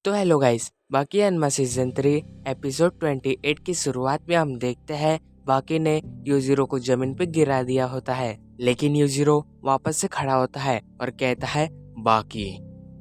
तो hello guys, बाकी अनमा season 3 episode 28 की शुरुआत में हम देखते हैं बाकी ने यूजिरो को जमीन पे गिरा दिया होता है, लेकिन यूजिरो वापस से खड़ा होता है और कहता है बाकी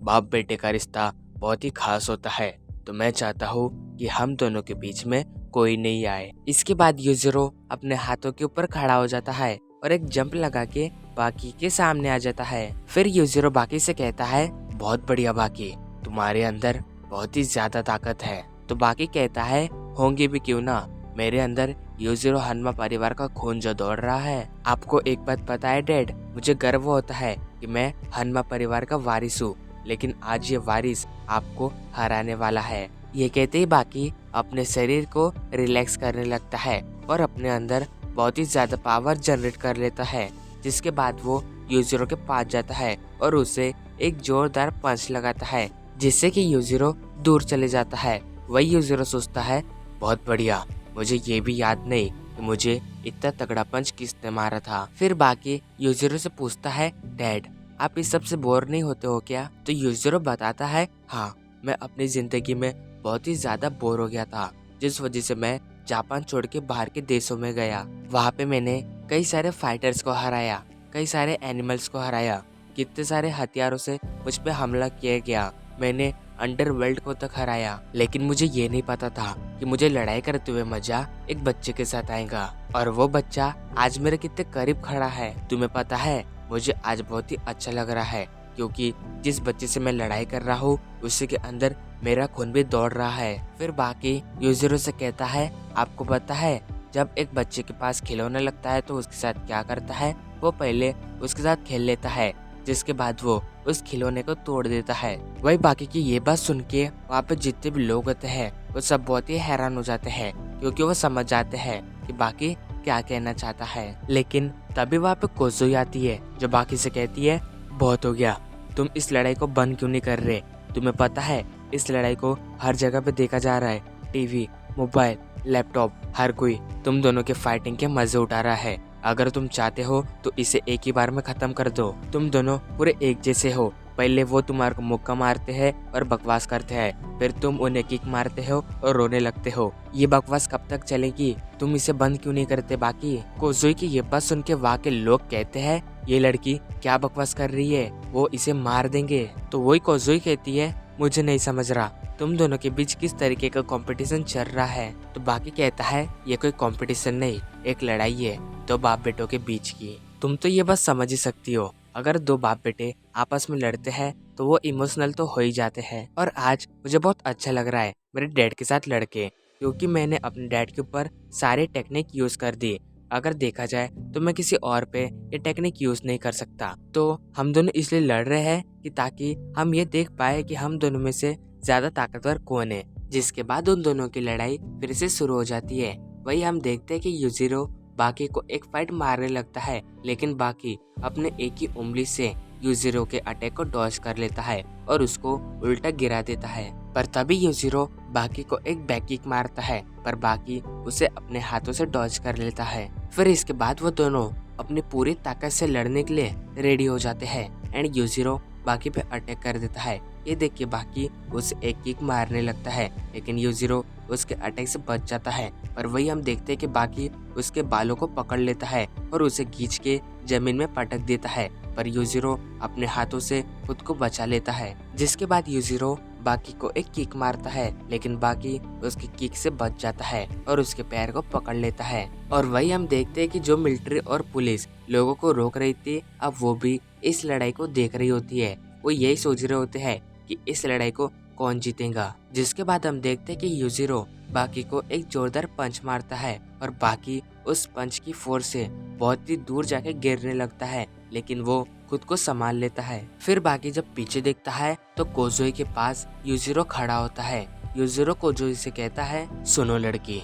बाप बेटे का रिश्ता बहुत ही खास होता है, तो मैं चाहता हूँ कि हम दोनों के बीच में कोई नहीं आए। इसके बाद यूजिरो अपने हाथों के ऊपर खड़ा हो जाता है और एक जंप लगा के बाकी के सामने आ जाता है। फिर यूजिरो बाकी से कहता है बहुत बढ़िया बाकी, तुम्हारे अंदर बहुत ही ज्यादा ताकत है। तो बाकी कहता है होंगे भी क्यों ना, मेरे अंदर यूजिरो हन्मा परिवार का खून जो दौड़ रहा है। आपको एक बात पता है डैड, मुझे गर्व होता है कि मैं हन्मा परिवार का वारिस हूँ, लेकिन आज ये वारिस आपको हराने वाला है। ये कहते ही बाकी अपने शरीर को रिलैक्स करने लगता है और अपने अंदर बहुत ही ज्यादा पावर जनरेट कर लेता है, जिसके बाद वो यूजिरो के पास जाता है और उसे एक जोरदार पंच लगाता है, जिससे कि यूजिरो दूर चले जाता है। वही यूजिरो सोचता है बहुत बढ़िया, मुझे ये भी याद नहीं कि मुझे इतना तगड़ा पंच किसने मारा था। फिर बाकी यूजिरो से पूछता है डैड, आप इस सब से बोर नहीं होते हो क्या? तो यूजिरो बताता है हाँ, मैं अपनी जिंदगी में बहुत ही ज्यादा बोर हो गया था, जिस वजह से मैं जापान छोड़ के बाहर के देशों में गया। वहाँ पे मैंने कई सारे फाइटर्स को हराया, कई सारे एनिमल्स को हराया, कितने सारे हथियारों से मुझ पे हमला किया गया, मैंने अंडरवर्ल्ड को तक हराया, लेकिन मुझे ये नहीं पता था कि मुझे लड़ाई करते हुए मजा एक बच्चे के साथ आएगा, और वो बच्चा आज मेरे कितने करीब खड़ा है। तुम्हें पता है मुझे आज बहुत ही अच्छा लग रहा है, क्योंकि जिस बच्चे से मैं लड़ाई कर रहा हूँ उसी के अंदर मेरा खून भी दौड़ रहा है। फिर बाकी यूजिरो से कहता है आपको पता है जब एक बच्चे के पास खिलौना लगता है तो उसके साथ क्या करता है, वो पहले उसके साथ खेल लेता है, जिसके बाद वो उस खिलौने को तोड़ देता है। वही बाकी की ये बात सुन के वहाँ पे जितने भी लोग होते हैं वो सब बहुत ही हैरान हो जाते हैं, क्योंकि वो समझ जाते हैं कि बाकी क्या कहना चाहता है। लेकिन तभी वहाँ पे कोज़ोई आती है जो बाकी से कहती है बहुत हो गया, तुम इस लड़ाई को बंद क्यों नहीं कर रहे? तुम्हें पता है इस लड़ाई को हर जगह पे देखा जा रहा है, टीवी, मोबाइल, लैपटॉप, हर कोई तुम दोनों के फाइटिंग के मजे उठा रहा है। अगर तुम चाहते हो तो इसे एक ही बार में खत्म कर दो। तुम दोनों पूरे एक जैसे हो, पहले वो तुम्हारे को मुक्का मारते हैं और बकवास करते हैं, फिर तुम उन्हें किक मारते हो और रोने लगते हो। ये बकवास कब तक चलेगी? तुम इसे बंद क्यों नहीं करते? बाकी कोज़ोई की ये बात सुन के वहाँ के लोग कहते हैं ये लड़की क्या बकवास कर रही है, वो इसे मार देंगे। तो वही कोज़ोई कहती है मुझे नहीं समझ रहा तुम दोनों के बीच किस तरीके का कंपटीशन चल रहा है। तो बाकी कहता है ये कोई कंपटीशन नहीं, एक लड़ाई है दो बाप बेटों के बीच की। तुम तो ये बस समझ ही सकती हो, अगर दो बाप बेटे आपस में लड़ते हैं तो वो इमोशनल तो हो ही जाते हैं। और आज मुझे बहुत अच्छा लग रहा है मेरे डैड के साथ लड़के, क्योंकि मैंने अपने डैड के ऊपर सारे टेक्निक यूज कर दिए। अगर देखा जाए तो मैं किसी और पे ये टेक्निक यूज नहीं कर सकता। तो हम दोनों इसलिए लड़ रहे हैं कि ताकि हम ये देख पाए कि हम दोनों में से ज्यादा ताकतवर कौन है। जिसके बाद उन दोनों की लड़ाई फिर से शुरू हो जाती है। वही हम देखते हैं कि यूजिरो बाकी को एक फाइट मारने लगता है, लेकिन बाकी अपने एक ही उंगली से यूजिरो के अटैक को डॉज कर लेता है और उसको उल्टा गिरा देता है। पर तभी यूजिरो बाकी को एक बैक किक मारता है, पर बाकी उसे अपने हाथों से डॉज कर लेता है। फिर इसके बाद वो दोनों अपनी पूरी ताकत से लड़ने के लिए रेडी हो जाते हैं एंड यूजिरो बाकी पे अटैक कर देता है। ये देख के बाकी उसे एक किक मारने लगता है, लेकिन यूजिरो उसके अटैक से बच जाता है। पर वही हम देखते हैं कि बाकी उसके बालों को पकड़ लेता है और उसे खींच के जमीन में पटक देता है, पर यूजिरो अपने हाथों से खुद को बचा लेता है। जिसके बाद यूजिरो बाकी को एक किक मारता है, लेकिन बाकी उसकी किक से बच जाता है और उसके पैर को पकड़ लेता है। और वही हम देखते हैं कि जो मिलिट्री और पुलिस लोगों को रोक रही थी, अब वो भी इस लड़ाई को देख रही होती है। वो यही सोच रहे होते हैं कि इस लड़ाई को कौन जीतेगा। जिसके बाद हम देखते हैं कि यूजिरो बाकी को एक जोरदार पंच मारता है और बाकी उस पंच की फोर्स से बहुत ही दूर जाके गिरने लगता है, लेकिन वो खुद को संभाल लेता है। फिर बाकी जब पीछे देखता है तो कोज़ोई के पास यूजिरो खड़ा होता है। यूजिरो कोज़ोई से कहता है सुनो लड़की,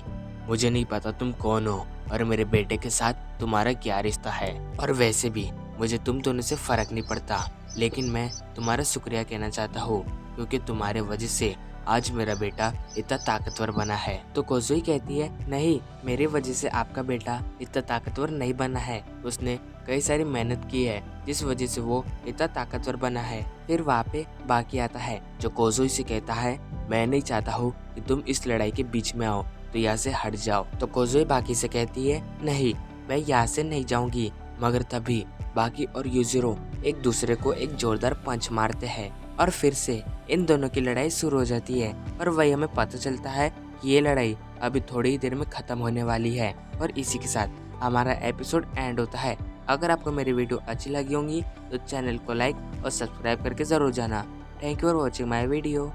मुझे नहीं पता तुम कौन हो और मेरे बेटे के साथ तुम्हारा क्या रिश्ता है, और वैसे भी मुझे तुम दोनों से फर्क नहीं पड़ता, लेकिन मैं तुम्हारा शुक्रिया कहना चाहता हूँ, क्योंकि तुम्हारे वजह से आज मेरा बेटा इतना ताकतवर बना है। तो कोज़ोई कहती है नहीं, मेरी वजह से आपका बेटा इतना ताकतवर नहीं बना है, उसने कई सारी मेहनत की है जिस वजह से वो इतना ताकतवर बना है। फिर वहाँ पे बाकी आता है जो कोज़ोई से कहता है, मैं नहीं चाहता हूँ कि तुम इस लड़ाई के बीच में आओ, तो यहाँ से हट जाओ। तो कोज़ोई बाकी से कहती है, नहीं मैं यहाँ से नहीं जाऊंगी। मगर तभी बाकी और यूजिरो एक दूसरे को एक जोरदार पंच मारते हैं और फिर से इन दोनों की लड़ाई शुरू हो जाती है। और वही हमें पता चलता है कि ये लड़ाई अभी थोड़ी ही देर में खत्म होने वाली है और इसी के साथ हमारा एपिसोड एंड होता है। अगर आपको मेरी वीडियो अच्छी लगी होंगी तो चैनल को लाइक और सब्सक्राइब करके ज़रूर जाना। Thank you for watching my video.